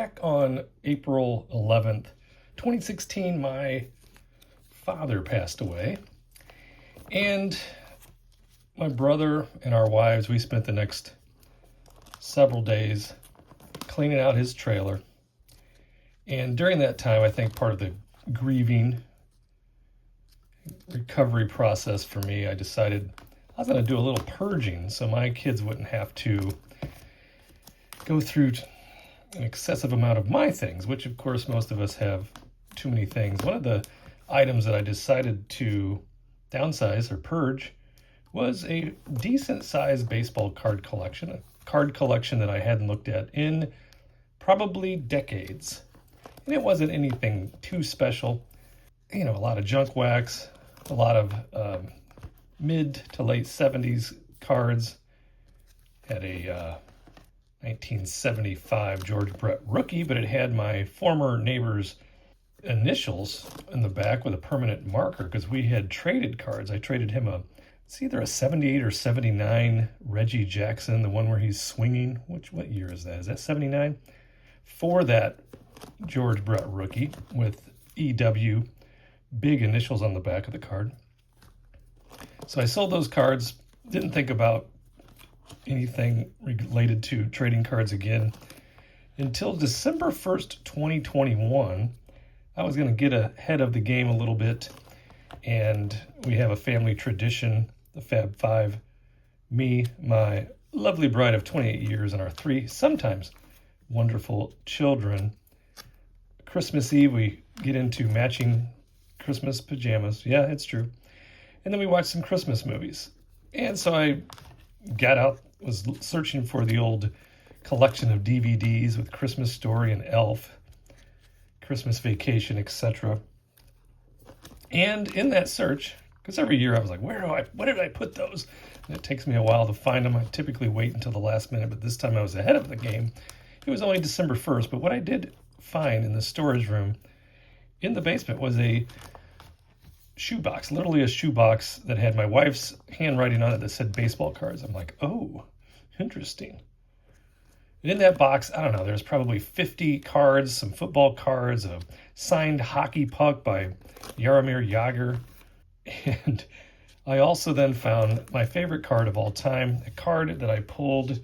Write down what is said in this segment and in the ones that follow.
back on April 11th, 2016, my father passed away. And my brother and our wives, we spent the next several days cleaning out his trailer. And during that time, I think part of the grieving recovery process for me, I decided I was going to do a little purging so my kids wouldn't have to go through an excessive amount of my things, which of course most of us have too many things. One of the items that I decided to downsize or purge was a decent sized baseball card collection, a card collection that I hadn't looked at in probably decades. And it wasn't anything too special. A lot of junk wax, a lot of mid to late 70s cards. Had a 1975 George Brett rookie, but it had my former neighbor's initials in the back with a permanent marker because we had traded cards. I traded him it's either a 78 or 79 Reggie Jackson, the one where he's swinging. What year is that? Is that 79? For that George Brett rookie with EW, big initials on the back of the card. So I sold those cards, didn't think about anything related to trading cards again until December 1st, 2021. I was going to get ahead of the game a little bit, and we have a family tradition, the Fab Five, me, my lovely bride of 28 years, and our three sometimes wonderful children. Christmas Eve, we get into matching Christmas pajamas. Yeah, it's true. And then we watch some Christmas movies. And so I got out, was searching for the old collection of DVDs with Christmas Story and Elf, Christmas Vacation, etc. And in that search, because every year I was like, where did I put those? And it takes me a while to find them. I typically wait until the last minute, but this time I was ahead of the game. It was only December 1st, but what I did find in the storage room in the basement was a shoebox, literally a shoebox that had my wife's handwriting on it that said baseball cards. I'm like, oh, interesting. And in that box, I don't know, there's probably 50 cards, some football cards, a signed hockey puck by Jaromir Jagr. And I also then found my favorite card of all time, a card that I pulled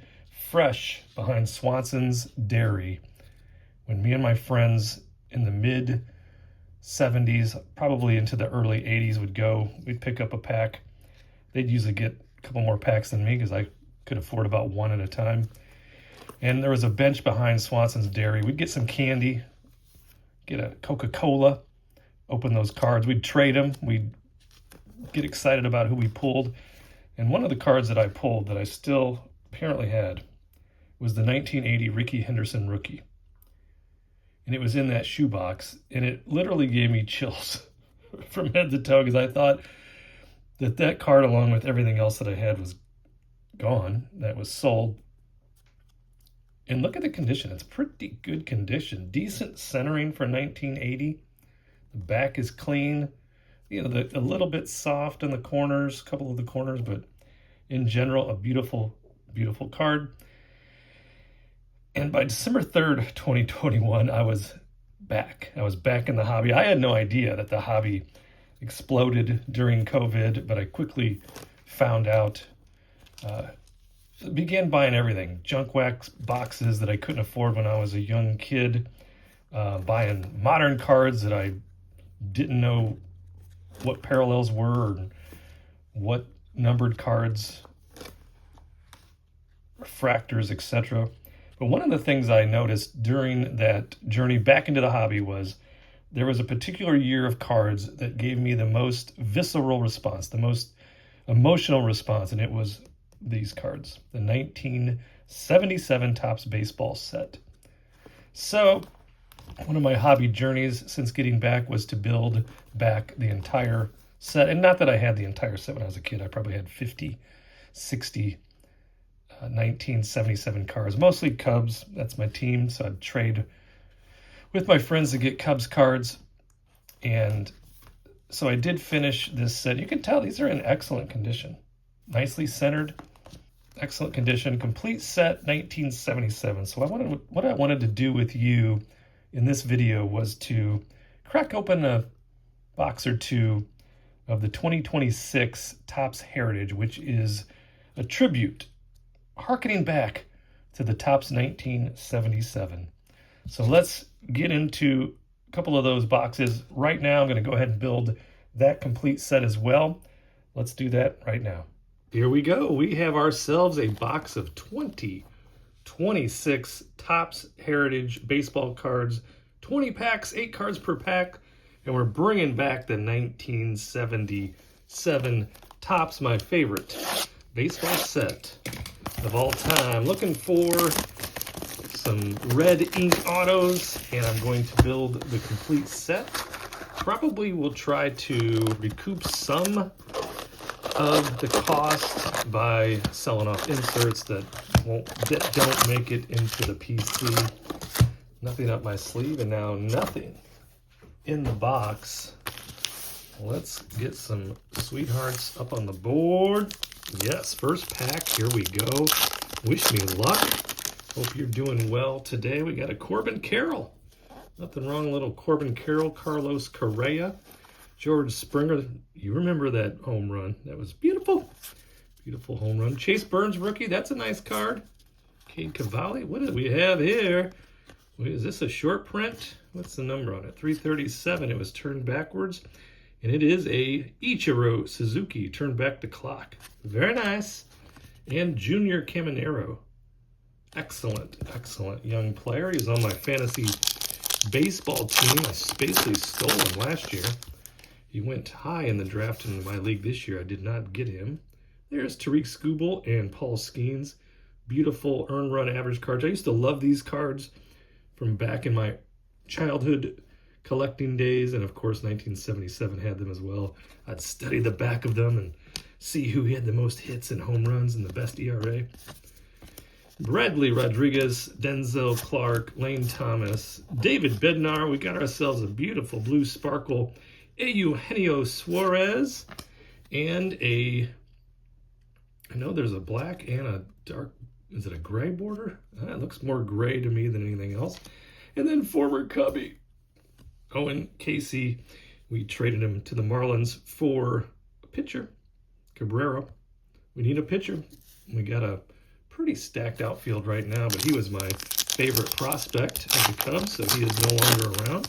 fresh behind Swanson's Dairy when me and my friends in the mid 70s, probably into the early 80s would go. We'd pick up a pack. They'd usually get a couple more packs than me because I could afford about one at a time. And there was a bench behind Swanson's Dairy. We'd get some candy, get a Coca-Cola, open those cards. We'd trade them. We'd get excited about who we pulled. And one of the cards that I pulled that I still apparently had was the 1980 Rickey Henderson rookie. And it was in that shoebox, and it literally gave me chills from head to toe because I thought that card, along with everything else that I had, was gone, that was sold. And look at the condition. It's pretty good condition. Decent centering for 1980. The back is clean. A little bit soft in the corners, a couple of the corners, but in general, a beautiful, beautiful card. And by December 3rd, 2021, I was back. I was back in the hobby. I had no idea that the hobby exploded during COVID, but I quickly found out, began buying everything. Junk wax boxes that I couldn't afford when I was a young kid, buying modern cards that I didn't know what parallels were or what numbered cards, refractors, etc. But one of the things I noticed during that journey back into the hobby was there was a particular year of cards that gave me the most visceral response, the most emotional response, and it was these cards, the 1977 Topps baseball set. So one of my hobby journeys since getting back was to build back the entire set. And not that I had the entire set when I was a kid. I probably had 50, 60 1977 cards, mostly Cubs. That's my team. So I'd trade with my friends to get Cubs cards. And so I did finish this set. You can tell these are in excellent condition. Nicely centered. Excellent condition, complete set, 1977. So what I wanted to do with you in this video was to crack open a box or two of the 2026 Topps Heritage, which is a tribute, harkening back to the Topps 1977. So let's get into a couple of those boxes right now. I'm going to go ahead and build that complete set as well. Let's do that right now. Here we go. We have ourselves a box of 2026 Topps Heritage baseball cards, 20 packs, 8 cards per pack, and we're bringing back the 1977 Topps, my favorite baseball set of all time. Looking for some red ink autos, and I'm going to build the complete set. Probably will try to recoup some of the cost by selling off inserts that don't make it into the PC. Nothing up my sleeve, and now nothing in the box. Let's get some sweethearts up on the board. Yes, first pack, here we go. Wish me luck. Hope you're doing well today. We got a Corbin Carroll. Nothing wrong, little Corbin Carroll. Carlos Correa. George Springer, you remember that home run. That was beautiful. Beautiful home run. Chase Burns rookie, that's a nice card. Cade Cavalli, what do we have here? Is this a short print? What's the number on it? 337. It was turned backwards. And it is a Ichiro Suzuki, turned back the clock. Very nice. And Junior Caminero. Excellent, excellent young player. He's on my fantasy baseball team. I basically stole him last year. He went high in the draft in my league this year. I did not get him. There's Tariq Skubal and Paul Skeens. Beautiful earned run average cards. I used to love these cards from back in my childhood collecting days. And of course, 1977 had them as well. I'd study the back of them and see who had the most hits and home runs and the best ERA. Bradley Rodriguez, Denzel Clark, Lane Thomas, David Bednar. We got ourselves a beautiful blue sparkle Eugenio Suarez, and I know there's a black and a dark, is it a gray border? It looks more gray to me than anything else. And then former Cubby, Owen Casey. We traded him to the Marlins for a pitcher, Cabrera. We need a pitcher. We got a pretty stacked outfield right now, but he was my favorite prospect of the Cubs, so he is no longer around.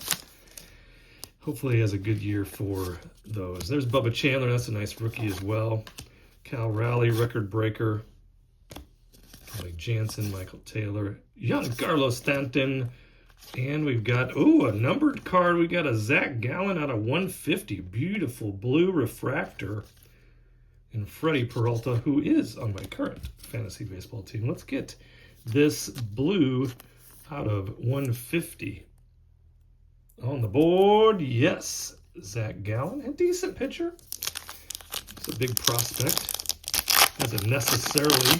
Hopefully he has a good year for those. There's Bubba Chandler. That's a nice rookie as well. Cal Raleigh, record breaker. Kelly Jansen, Michael Taylor, Giancarlo Stanton. And we've got, a numbered card. We got a Zach Gallen out of 150. Beautiful blue refractor. And Freddie Peralta, who is on my current fantasy baseball team. Let's get this blue out of 150. On the board, yes, Zach Gallen, a decent pitcher. It's a big prospect. Hasn't necessarily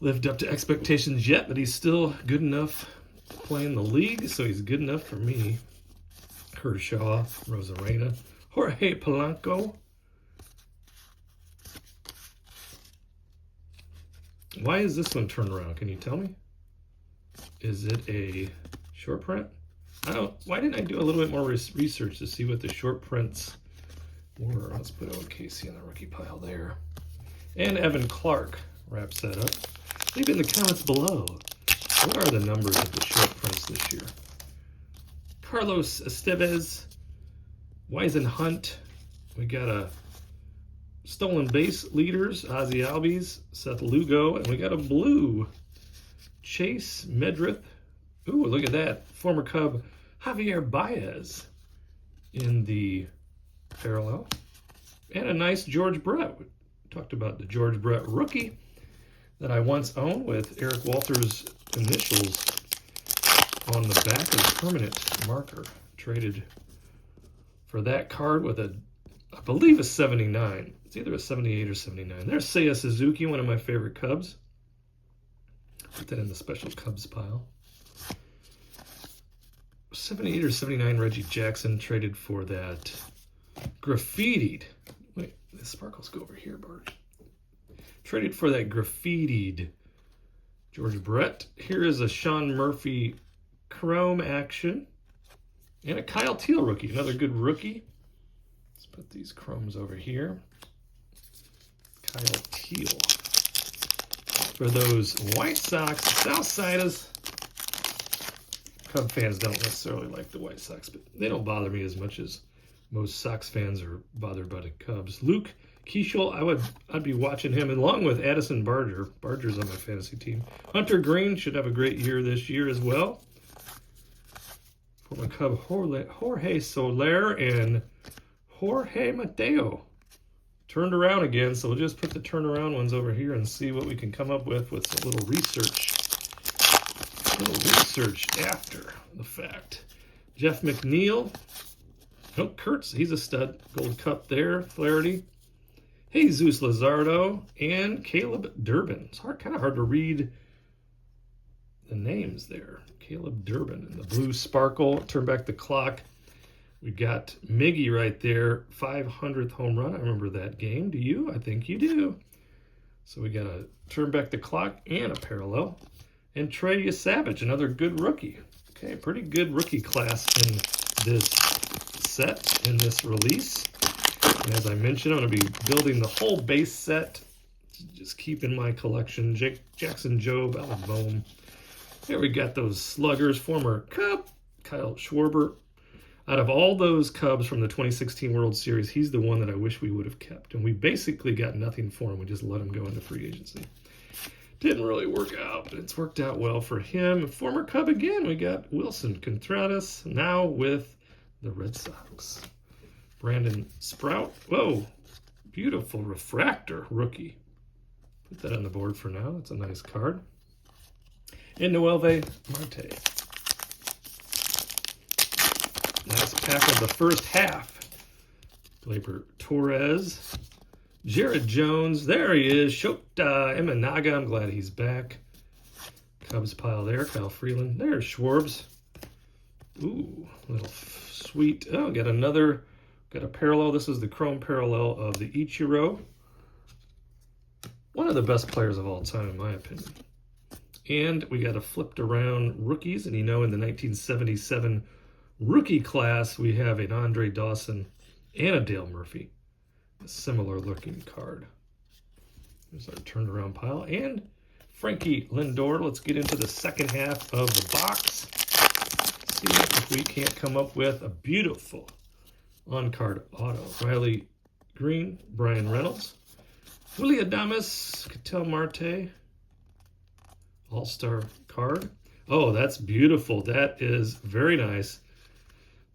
lived up to expectations yet, but he's still good enough to play in the league, so he's good enough for me. Kershaw, Rosarena, Jorge Polanco. Why is this one turned around? Can you tell me? Is it a short print? Why didn't I do a little bit more research to see what the short prints were? Let's put Owen Casey in the rookie pile there. And Evan Clark wraps that up. Leave in the comments below. What are the numbers of the short prints this year? Carlos Estevez, Wysen Hunt. We got a stolen base leaders, Ozzie Albies, Seth Lugo, and we got a blue Chase Medrith. Ooh, look at that. Former Cub Javier Baez in the parallel. And a nice George Brett. We talked about the George Brett rookie that I once owned with Eric Walters' initials on the back of the permanent marker. Traded for that card with I believe a 79. It's either a 78 or 79. There's Seiya Suzuki, one of my favorite Cubs. Put that in the special Cubs pile. 78 or 79 Reggie Jackson traded for that graffitied. Wait, the sparkles go over here, Bart. Traded for that graffitied George Brett. Here is a Sean Murphy chrome action. And a Kyle Teel rookie, another good rookie. Let's put these chromes over here. Kyle Teel. For those White Sox Southsiders. Cub fans don't necessarily like the White Sox, but they don't bother me as much as most Sox fans are bothered by the Cubs. Luke Keeschel, I'd be watching him along with Addison Barger. Barger's on my fantasy team. Hunter Green should have a great year this year as well. Former Cub Jorge Soler and Jorge Mateo. Turned around again, so we'll just put the turnaround ones over here and see what we can come up with a little research. A little research after the fact. Jeff McNeil. Oh, Kurtz, he's a stud. Gold Cup there. Flaherty. Jesus Luzardo and Caleb Durbin. It's kind of hard to read the names there. Caleb Durbin and the blue sparkle. Turn back the clock. We got Miggy right there. 500th home run. I remember that game. Do you? I think you do. So we got to turn back the clock and a parallel. And Trey Savage, another good rookie. Okay, pretty good rookie class in this set, in this release. And as I mentioned, I'm going to be building the whole base set. Just keep in my collection. Jackson Jobe, Alec Bohm. There we got those sluggers. Former Cub, Kyle Schwarber. Out of all those Cubs from the 2016 World Series, he's the one that I wish we would have kept. And we basically got nothing for him. We just let him go into free agency. Didn't really work out, but it's worked out well for him. Former Cub again, we got Wilson Contreras, now with the Red Sox. Brandon Sprout. Whoa, beautiful refractor rookie. Put that on the board for now. That's a nice card. And Noelvi Marte. Last pack of the first half. Gleyber Torres. Jared Jones. There he is. Shota Imanaga. I'm glad he's back. Cubs pile there. Kyle Freeland. There's Schwarbs. Ooh, little sweet. Oh, got a parallel. This is the chrome parallel of the Ichiro. One of the best players of all time, in my opinion. And we got a flipped around rookies. And in the 1977 rookie class, we have an Andre Dawson and a Dale Murphy. A similar looking card. There's our turned around pile. And Frankie Lindor. Let's get into the second half of the box. See if we can't come up with a beautiful on-card auto. Riley Green, Brian Reynolds. Willy Adames, Ketel Marte. All-Star card. Oh, that's beautiful. That is very nice.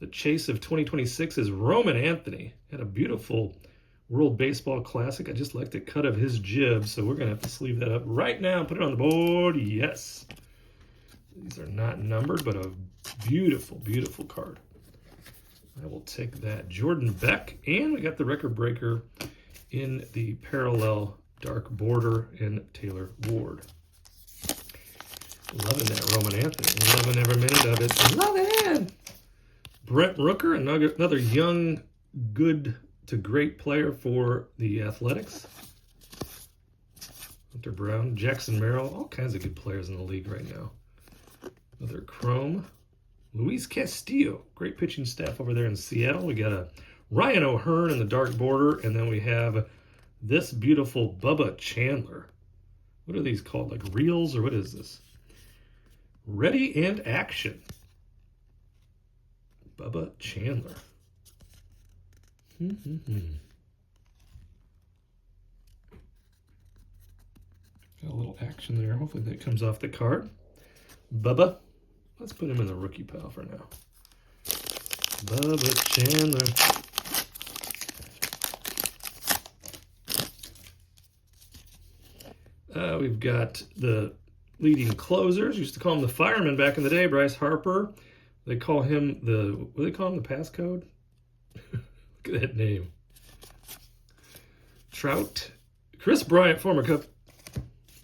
The chase of 2026 is Roman Anthony. Had a beautiful World Baseball Classic. I just like the cut of his jib, so we're going to have to sleeve that up right now and put it on the board. Yes. These are not numbered, but a beautiful, beautiful card. I will take that. Jordan Beck, and we got the record breaker in the parallel dark border in Taylor Ward. Loving that Roman Anthony. Loving every minute of it. Love it! Brent Rooker, another young, good to great player for the Athletics. Hunter Brown, Jackson Merrill, all kinds of good players in the league right now. Another chrome. Luis Castillo, great pitching staff over there in Seattle. We got a Ryan O'Hearn in the dark border, and then we have this beautiful Bubba Chandler. What are these called? Like reels, or what is this? Ready and Action. Bubba Chandler. Got a little action there. Hopefully that comes off the card. Bubba. Let's put him in the rookie pile for now. Bubba Chandler. We've got the leading closers. Used to call him the fireman back in the day. Bryce Harper. They call him what do they call him? The passcode? Look at that name. Trout. Chris Bryant, former Cup.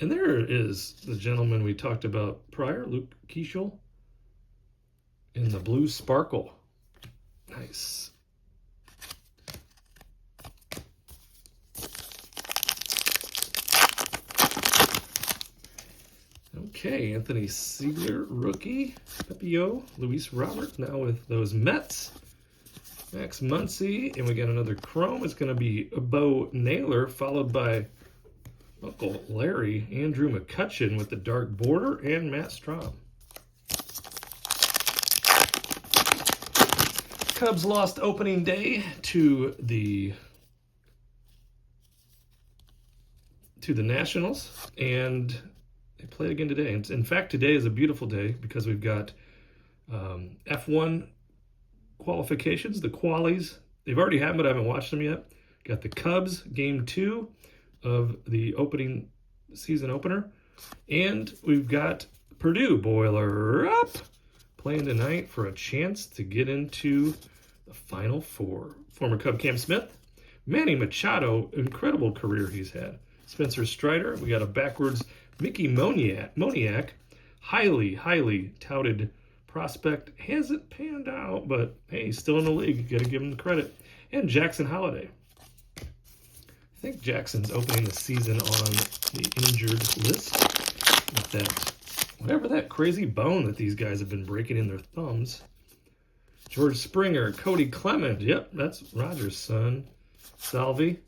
And there is the gentleman we talked about prior, Luke Keeschel, in the blue sparkle. Nice. Okay, Anthony Siegler, rookie. Pepio, Luis Robert, now with those Mets. Max Muncy, and we got another chrome. It's going to be Bo Naylor, followed by Uncle Larry, Andrew McCutchen with the dark border, and Matt Strahm. Cubs lost opening day to the Nationals, and they played again today. And in fact, today is a beautiful day because we've got F1 qualifications, the qualies. They've already happened, but I haven't watched them yet. Got the Cubs, game 2 of the opening season opener. And we've got Purdue, Boiler Up, playing tonight for a chance to get into the Final Four. Former Cub Cam Smith, Manny Machado, incredible career he's had. Spencer Strider, we got a backwards Mickey Moniak, highly touted prospect. Hasn't panned out, but hey, he's still in the league. You got to give him the credit. And Jackson Holliday. I think Jackson's opening the season on the injured list with that, whatever that crazy bone that these guys have been breaking in their thumbs. George Springer, Cody Clement. Yep, that's Roger's son. Salvi.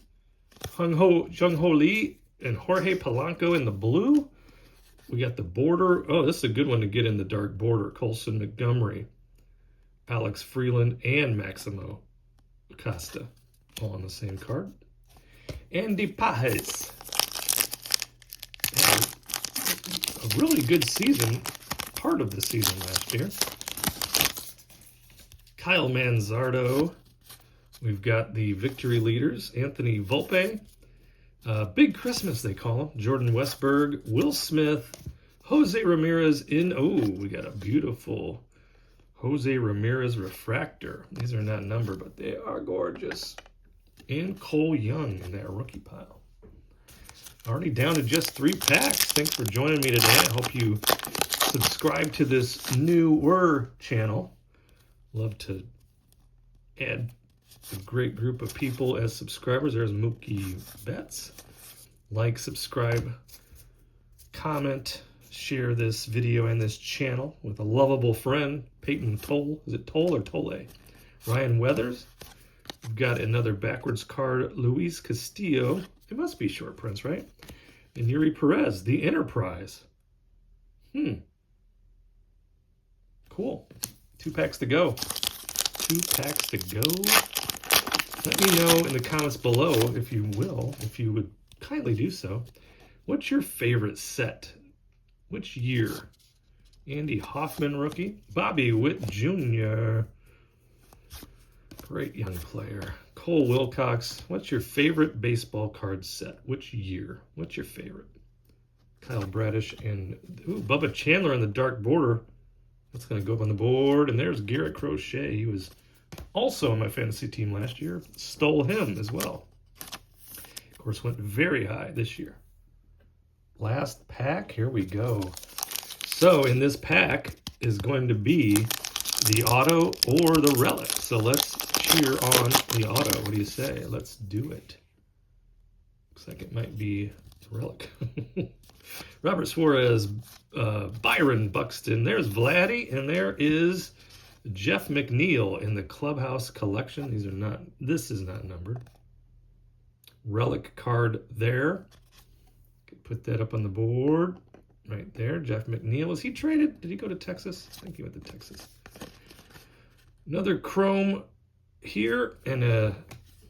Jung Ho Lee and Jorge Polanco in the blue. We got the border. Oh, this is a good one to get in the dark border. Colson Montgomery, Alex Freeland, and Maximo Acosta all on the same card. Andy Pajes. A really good season, part of the season last year. Kyle Manzardo. We've got the victory leaders, Anthony Volpe, Big Christmas they call him, Jordan Westberg, Will Smith, Jose Ramirez we got a beautiful Jose Ramirez refractor. These are not numbered, but they are gorgeous. And Cole Young in that rookie pile. Already down to just 3 packs. Thanks for joining me today. I hope you subscribe to this newer channel. Love to add a great group of people as subscribers. There's Mookie Betts. Like, subscribe, comment, share this video and this channel with a lovable friend, Peyton Toll. Is it Toll or Tolle? Ryan Weathers. We've got another backwards card, Luis Castillo. It must be short prints, right? And Yuri Perez, the Enterprise. Cool. 2 packs to go. 2 packs to go. Let me know in the comments below, if you would kindly do so, what's your favorite set? Which year? Andy Hoffman rookie. Bobby Witt Jr. Great young player. Cole Wilcox. What's your favorite baseball card set? Which year? What's your favorite? Kyle Bradish and Bubba Chandler in the dark border. That's going to go up on the board. And there's Garrett Crochet. He was also on my fantasy team last year. Stole him as well. Of course, went very high this year. Last pack. Here we go. So in this pack is going to be the auto or the relic. So let's cheer on the auto. What do you say? Let's do it. Looks like it might be the relic. Robert Suarez, Byron Buxton. There's Vladdy, and there is Jeff McNeil in the Clubhouse collection. This is not numbered. Relic card there. Put that up on the board. Right there, Jeff McNeil. Was he traded? Did he go to Texas? I think he went to Texas. Another chrome here, and a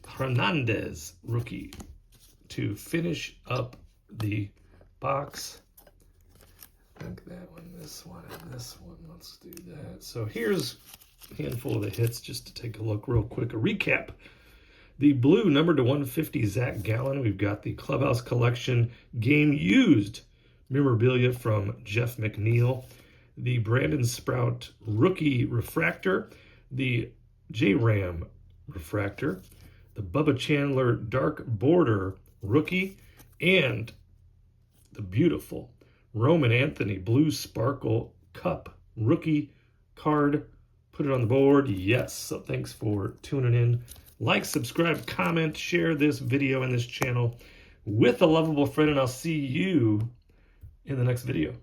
Hernandez rookie to finish up the box. I think that one, this one, and this one. Let's do that. So here's a handful of the hits just to take a look real quick. A recap. The blue, numbered to 150, Zach Gallen. We've got the Clubhouse Collection game used memorabilia from Jeff McNeil. The Brandon Sprout rookie refractor. The J-Ram refractor. The Bubba Chandler dark border rookie. And the beautiful Roman Anthony Blue Sparkle Cup rookie card. Put it on the board. Yes. So thanks for tuning in. Like, subscribe, comment, share this video and this channel with a lovable friend, and I'll see you in the next video.